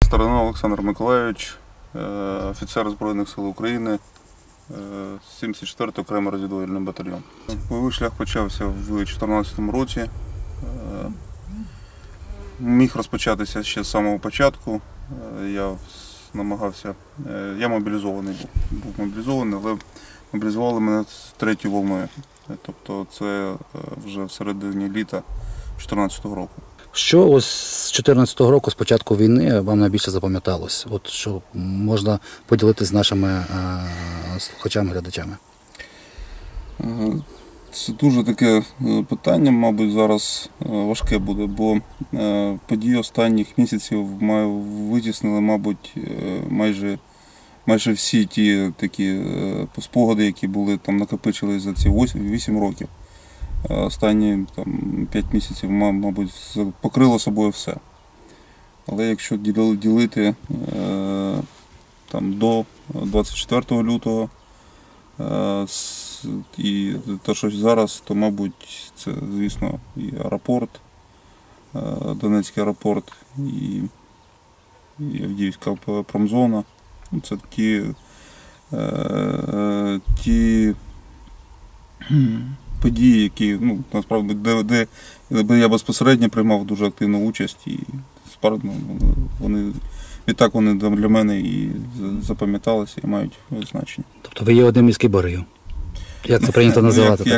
Старина Олександр Миколайович, офіцер Збройних сил України, 74-й окремий розвідувальний батальйон. Бойовий шлях почався в 2014 році. Міг розпочатися ще з самого початку. Я мобілізований був мобілізований, але мобілізували мене з третьою волною. Тобто це вже в середині літа 2014 року. Що ось з 2014 року, з початку війни, вам найбільше запам'яталось? От що можна поділитися з нашими слухачами, глядачами? Це дуже таке питання, мабуть, зараз важке буде, бо події останніх місяців витіснили, мабуть, майже всі ті такі спогади, які були там накопичились за ці 8 років. Останні 5 місяців, мабуть, покрило собою все. Але якщо ділити до 24 лютого і те, що зараз, то, мабуть, це, звісно, і аеропорт, Донецький аеропорт, і Авдіївська промзона. Це ті події, які, насправді, де я безпосередньо приймав дуже активну участь, і відтак вони для мене і запам'яталися, і мають значення. Тобто ви є одним із кіборгів? Як це прийнято називати?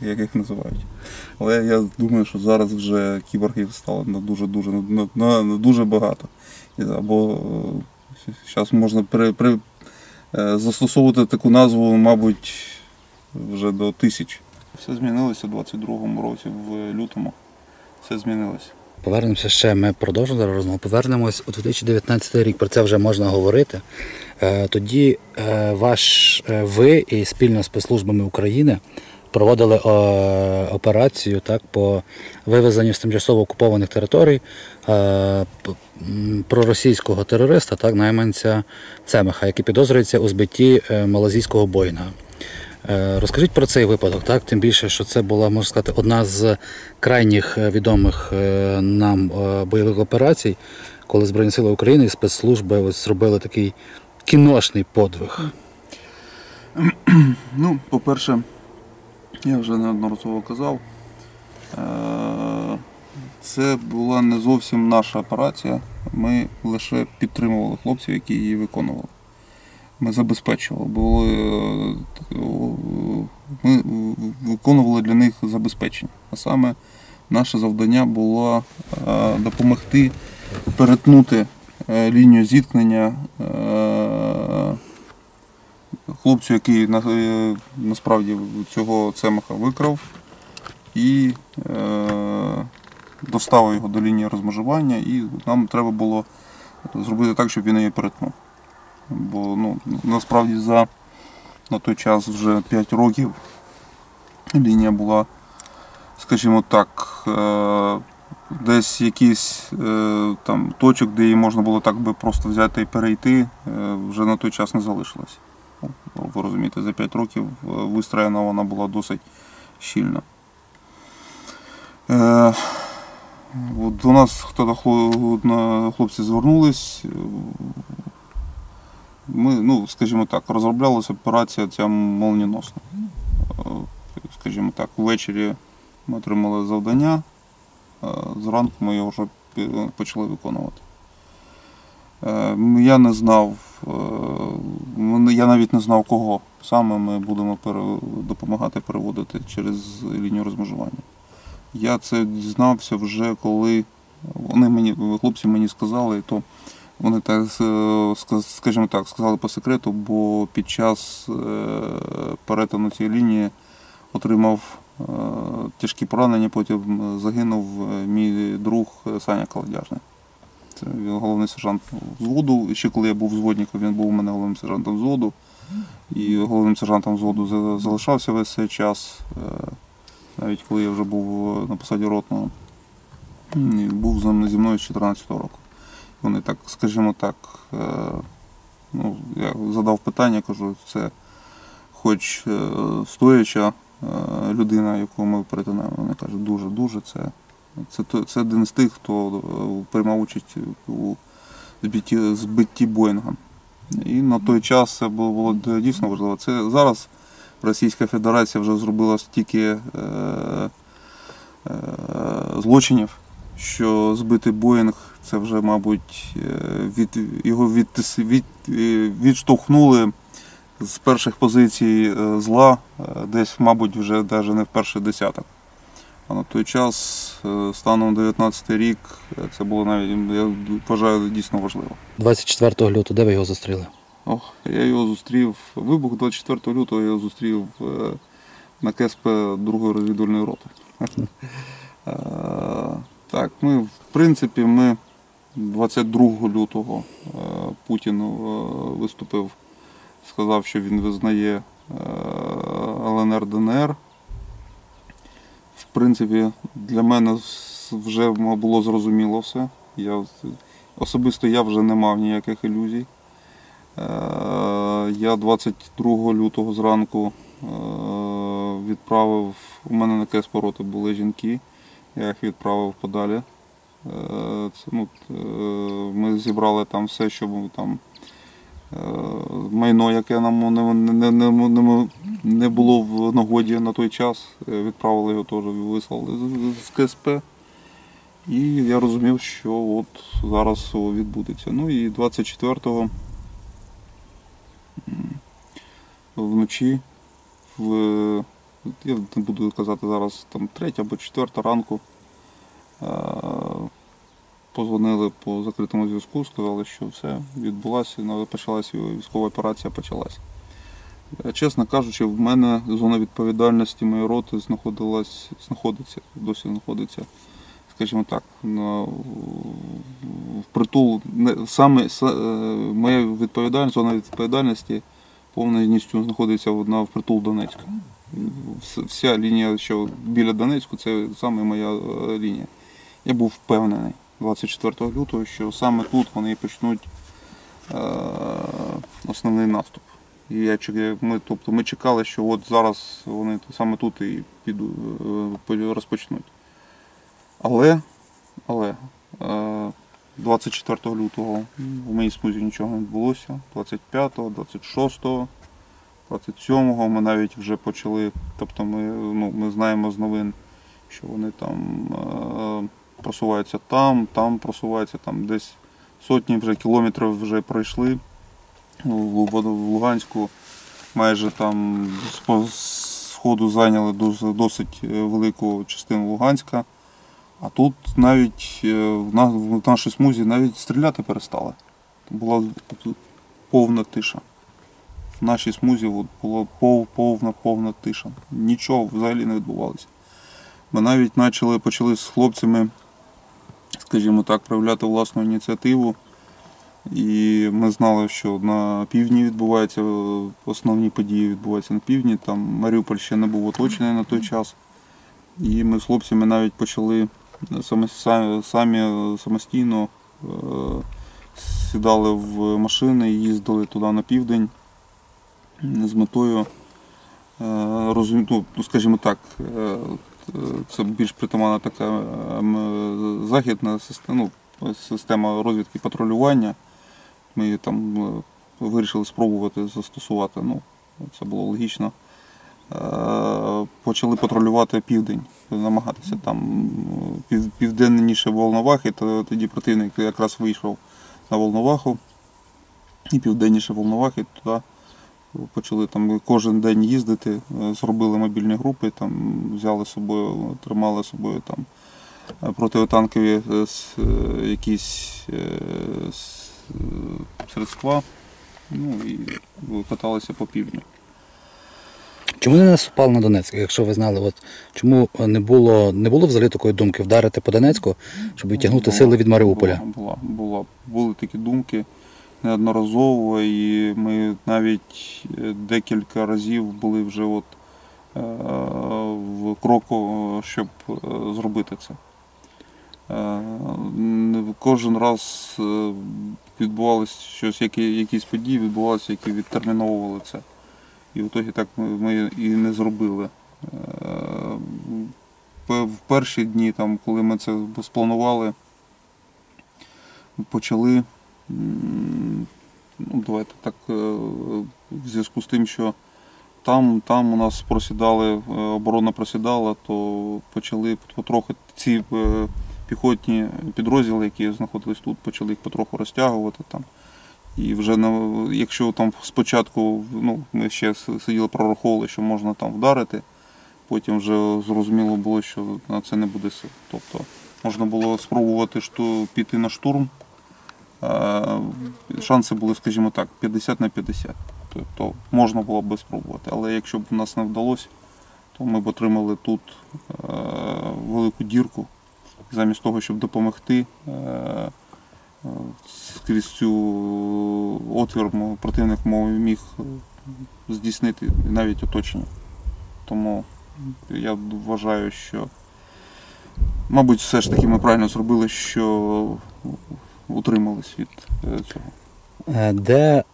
Як їх називають. Але я думаю, що зараз вже кіборгів стало дуже багато. Або зараз можна застосовувати таку назву, мабуть, вже до 1000. Все змінилося у 22-му році, в лютому. Все змінилося. Повернемося ще, ми продовжимо зараз розмову. Повернемось у 2019 рік, про це вже можна говорити. Тоді ви і спільно з спецслужбами України проводили операцію по вивезенню з тимчасово окупованих територій проросійського терориста, найманця Цемеха, який підозрюється у збитті малазійського Боїнга. Розкажіть про цей випадок, тим більше, що це була, можна сказати, одна з крайніх відомих нам бойових операцій, коли Збройні сили України і спецслужби зробили такий кіношний подвиг. По-перше, я вже неодноразово казав, це була не зовсім наша операція, ми лише підтримували хлопців, які її виконували. Ми забезпечували, ми виконували для них забезпечення. А саме наше завдання було допомогти перетнути лінію зіткнення хлопцю, який насправді цього Цемеха викрав, і доставив його до лінії розмежування, і нам треба було зробити так, щоб він її перетнув. Бо насправді на той час вже 5 років лінія була, скажімо так, десь якийсь точок, де її можна було так би просто взяти і перейти, вже на той час не залишилось. Ви розумієте, за 5 років вистроєна вона була досить щільно. До нас хлопці звернулись. Ми, скажімо так, розроблялася операція ця молнієносно. Скажімо так, ввечері ми отримали завдання, зранку ми його вже почали виконувати. Я навіть не знав, кого саме ми будемо допомагати переводити через лінію розмежування. Я це дізнався вже, коли хлопці мені сказали, і то вони так, скажімо так, сказали по секрету, бо під час перетину цієї лінії отримав тяжкі поранення, потім загинув мій друг Саня Колодяжний. Це він головний сержант взводу. І ще коли я був взводником, він був у мене головним сержантом взводу. І головним сержантом взводу залишався весь цей час, навіть коли я вже був на посаді ротного. Був зі мною з 2014 року. Вони так, скажімо так, я задав питання, кажу, це хоч стояча людина, яку ми перетинаємо. Вони кажуть, дуже, це один з тих, хто приймав участь у збитті Боїнгом. І на той час це було дійсно важливо. Це зараз Російська Федерація вже зробила стільки злочинів, що збитий Боїнг це вже, мабуть, його відштовхнули з перших позицій зла, десь, мабуть, вже навіть не в перший десяток. А на той час, станом 19-й рік, це було навіть, я вважаю, дійсно важливо. 24 лютого, де ви його зустріли? Я його зустрів, вибух 24 лютого я його зустрів на КСП 2-ї розвідувальної роти. Так, в принципі, 22 лютого Путін виступив, сказав, що він визнає ЛНР, ДНР. В принципі, для мене вже було зрозуміло все. Особисто я вже не мав ніяких ілюзій. Я 22 лютого зранку відправив, у мене на КСП роти були жінки, я їх відправив подалі. Ми зібрали там все, що там майно, яке нам не було в нагоді на той час, відправили його теж, вислали з КСП. І я розумів, що от зараз відбудеться. Ну і 24-го вночі, я не буду казати зараз, там 3 або 4 ранку, позвонили по закритому зв'язку, сказали, що все, відбулося, почалася військова операція, почалася. Чесно кажучи, в мене зона відповідальності моєї роти досі знаходиться, скажімо так, впритул, моя відповідальність, зона відповідальності повністю знаходиться впритул Донецька. Вся лінія, що біля Донецьку, це саме моя лінія. Я був впевнений 24 лютого, що саме тут вони почнуть основний наступ. І ми чекали, що от зараз вони саме тут і розпочнуть. Але 24 лютого в моїй смузі нічого не відбулося. 25-го, 26-го, 27-го ми навіть вже почали, тобто ми знаємо з новин, що вони там просуваються там просуваються, там десь сотні вже кілометрів вже пройшли в Луганську, майже там з сходу зайняли досить велику частину Луганська. А тут навіть в нашій смузі навіть стріляти перестали. Була повна тиша. В нашій смузі була повна тиша. Нічого взагалі не відбувалося. Ми навіть почали з хлопцями, скажімо так, проявляти власну ініціативу. І ми знали, що на півдні відбуваються, основні події відбуваються на півдні. Там Маріуполь ще не був оточений на той час. І ми з хлопцями навіть почали самостійно сідали в машини і їздили туди на південь з метою, скажімо так, це більш притаманна така західна система розвідки патрулювання. Ми її там вирішили спробувати застосувати, це було логічно. Почали патрулювати південь, намагатися там південніше Волновахи, тоді противник якраз вийшов на Волноваху, і південніше Волновахи туди почали там кожен день їздити, зробили мобільні групи, там взяли з собою, тримали з собою там протитанкові якісь средства, і каталися по півдню. Чому не наступали на Донецьк, якщо ви знали, чому не було взагалі такої думки вдарити по Донецьку, щоб відтягнути сили від Маріуполя? Були такі думки неодноразово, і ми навіть декілька разів були вже в кроку, щоб зробити це. Кожен раз відбувалися якісь події, відбувалися, які відтерміновували це. І в ітогі так ми і не зробили. В перші дні, коли ми це спланували, почали Ну, давайте так, в зв'язку з тим, що там у нас просідали, оборона просідала, то почали потрохи ці піхотні підрозділи, які знаходились тут, почали їх потроху розтягувати там. І вже якщо там спочатку ми ще сиділи, прораховували, що можна там вдарити, потім вже зрозуміло було, що на це не буде сил. Тобто можна було спробувати піти на штурм. Шанси були, скажімо так, 50 на 50. Тобто можна було б спробувати. Але якщо б у нас не вдалося, то ми б отримали тут велику дірку. Замість того, щоб допомогти, скрізь цю отвір противник міг здійснити навіть оточення. Тому я вважаю, що, мабуть, все ж таки ми правильно зробили, що утримались від цього. Де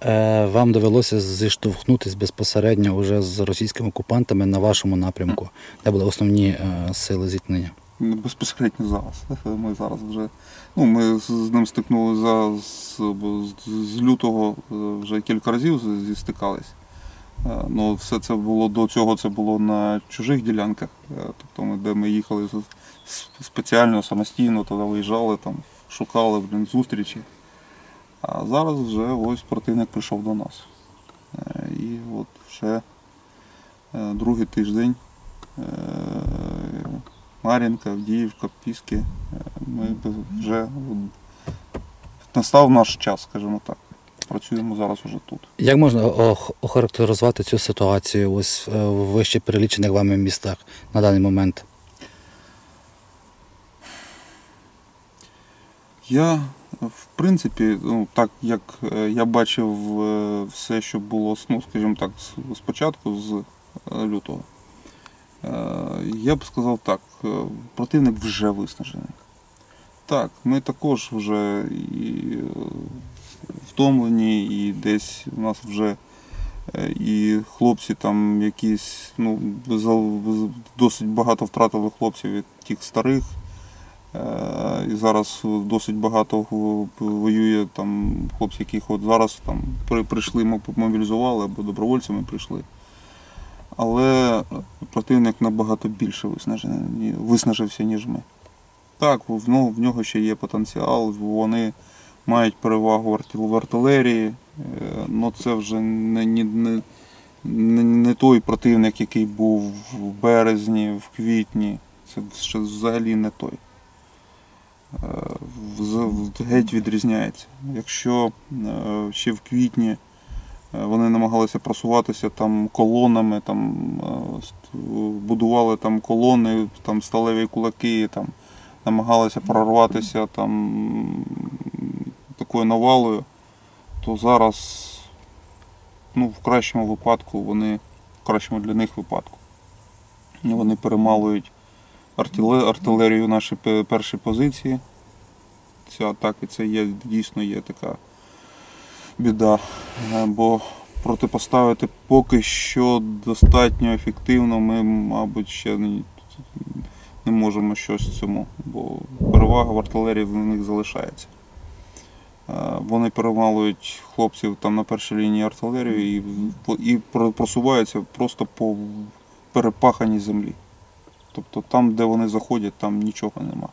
вам довелося зіштовхнутися безпосередньо вже з російськими окупантами на вашому напрямку? Де були основні сили зіткнення? Безпосередньо зараз. Ми зараз вже, ми з ним стикнулися з лютого, вже кілька разів стикались. Ну, все це було до цього, це було на чужих ділянках, тобто де ми їхали спеціально, самостійно, туди виїжджали, там, шукали зустрічі. А зараз вже ось противник прийшов до нас. І от вже другий тиждень Мар'їнка, Авдіївка, Піски, ми вже настав наш час, скажімо так. Працюємо зараз уже тут. Як можна охарактеризувати цю ситуацію ось в вище перелічених вами містах на даний момент? Я, в принципі, так як я бачив все, що було, скажімо так, спочатку, з лютого, я б сказав так, противник вже виснажений. Так, ми також вже і втомлені, і десь у нас вже і хлопці там якісь, досить багато втратили хлопців від тих старих. І зараз досить багато воює там хлопці, яких от зараз там прийшли, ми мобілізували, або добровольцями прийшли. Але противник набагато більше виснажився, ніж ми. Так, в нього ще є потенціал, вони мають перевагу в артилерії, але це вже не той противник, який був в березні, в квітні. Це ще взагалі не той. Геть відрізняється. Якщо ще в квітні вони намагалися просуватися там колонами, там будували там колони, там сталеві кулаки, там намагалися прорватися там такою навалою, то зараз, в кращому випадку, в кращому для них випадку, вони перемалують артилерію наші перші позиції. Ці атаки, це дійсно є така біда, бо протипоставити поки що достатньо ефективно ми, мабуть, ще не можемо щось цьому, бо перевага в артилерії в них залишається. Вони перемалують хлопців там на першій лінії артилерії і просуваються просто по перепаханій землі. Тобто там, де вони заходять, там нічого нема.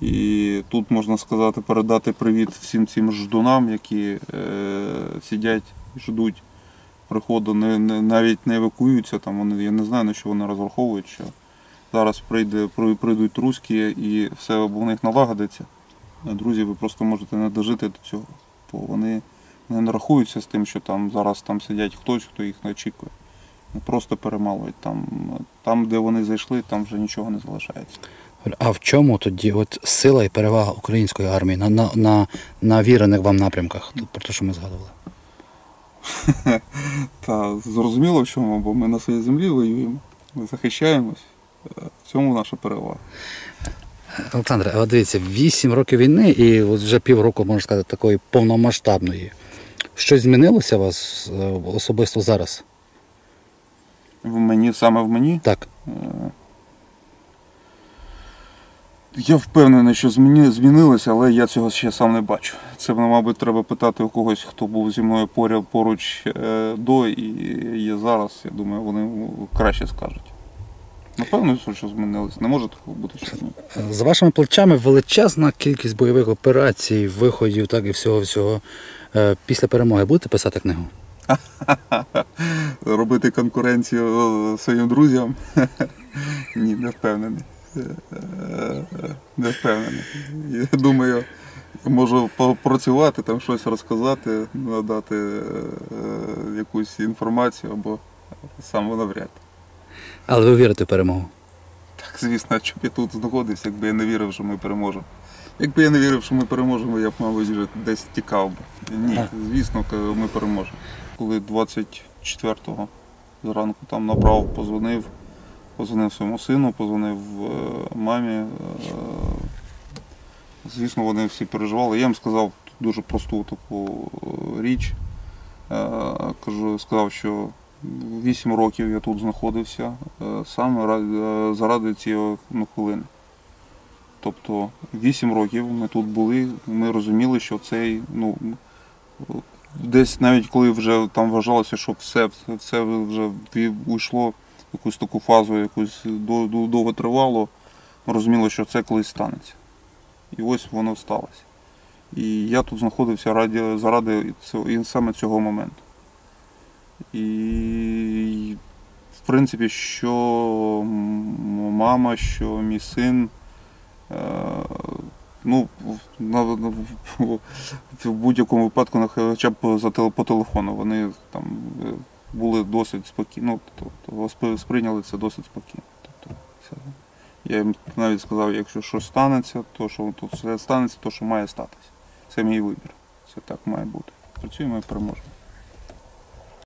І тут можна сказати, передати привіт всім цим ждунам, які сидять і ждуть приходу, навіть не евакуюються, там я не знаю, на що вони розраховують, що зараз прийдуть руські і все у них налагодиться. Друзі, ви просто можете не дожити до цього, бо вони не рахуються з тим, що там зараз там сидять хтось, хто їх не очікує. Просто перемалують. Там, де вони зайшли, там вже нічого не залишається. А в чому тоді сила і перевага української армії на вірених вам напрямках, про те, що ми згадували? Та зрозуміло в чому, бо ми на своїй землі воюємо, ми захищаємось. В цьому наша перевага. Олександре, от дивіться, 8 років війни і от вже півроку, можна сказати, такої повномасштабної. Щось змінилося у вас особисто зараз? Саме в мені? Так. Я впевнений, що змінилося, але я цього ще сам не бачу. Це, мабуть, треба питати у когось, хто був зі мною поруч до і є зараз. Я думаю, вони краще скажуть. Напевно, що змінилося. Не може такого бути, що ні. За вашими плечами величезна кількість бойових операцій, виходів, так і всього-всього. Після перемоги будете писати книгу? Робити конкуренцію своїм друзям? Ні, не впевнений. Не впевнений. Я думаю, можу попрацювати, там щось розказати, надати якусь інформацію або сам навряд. Але ви вірите в перемогу? Так, звісно, щоб я тут знаходився, якби я не вірив, що ми переможемо. Якби я не вірив, що ми переможемо, я б, мабуть, вже десь тікав би. Ні, звісно, ми переможемо. Коли 24-го зранку там набрав, позвонив своєму сину, позвонив мамі. Звісно, вони всі переживали. Я їм сказав дуже просту таку річ. Сказав, що 8 років я тут знаходився саме заради цієї хвилини. Тобто 8 років ми тут були, ми розуміли, що цей, десь навіть коли вже там вважалося, що все вже уйшло в якусь таку фазу, якусь довго тривало, ми розуміли, що це колись станеться. І ось воно сталося. І я тут знаходився заради саме цього моменту. І в принципі, що мама, що мій син, в будь-якому випадку, хоча б по телефону, вони там були досить спокійні, сприйняли це досить спокійно. Тобто, я їм навіть сказав, якщо щось станеться, то що тут все станеться, то що має статися. Це мій вибір. Це так має бути. Працюємо і переможемо.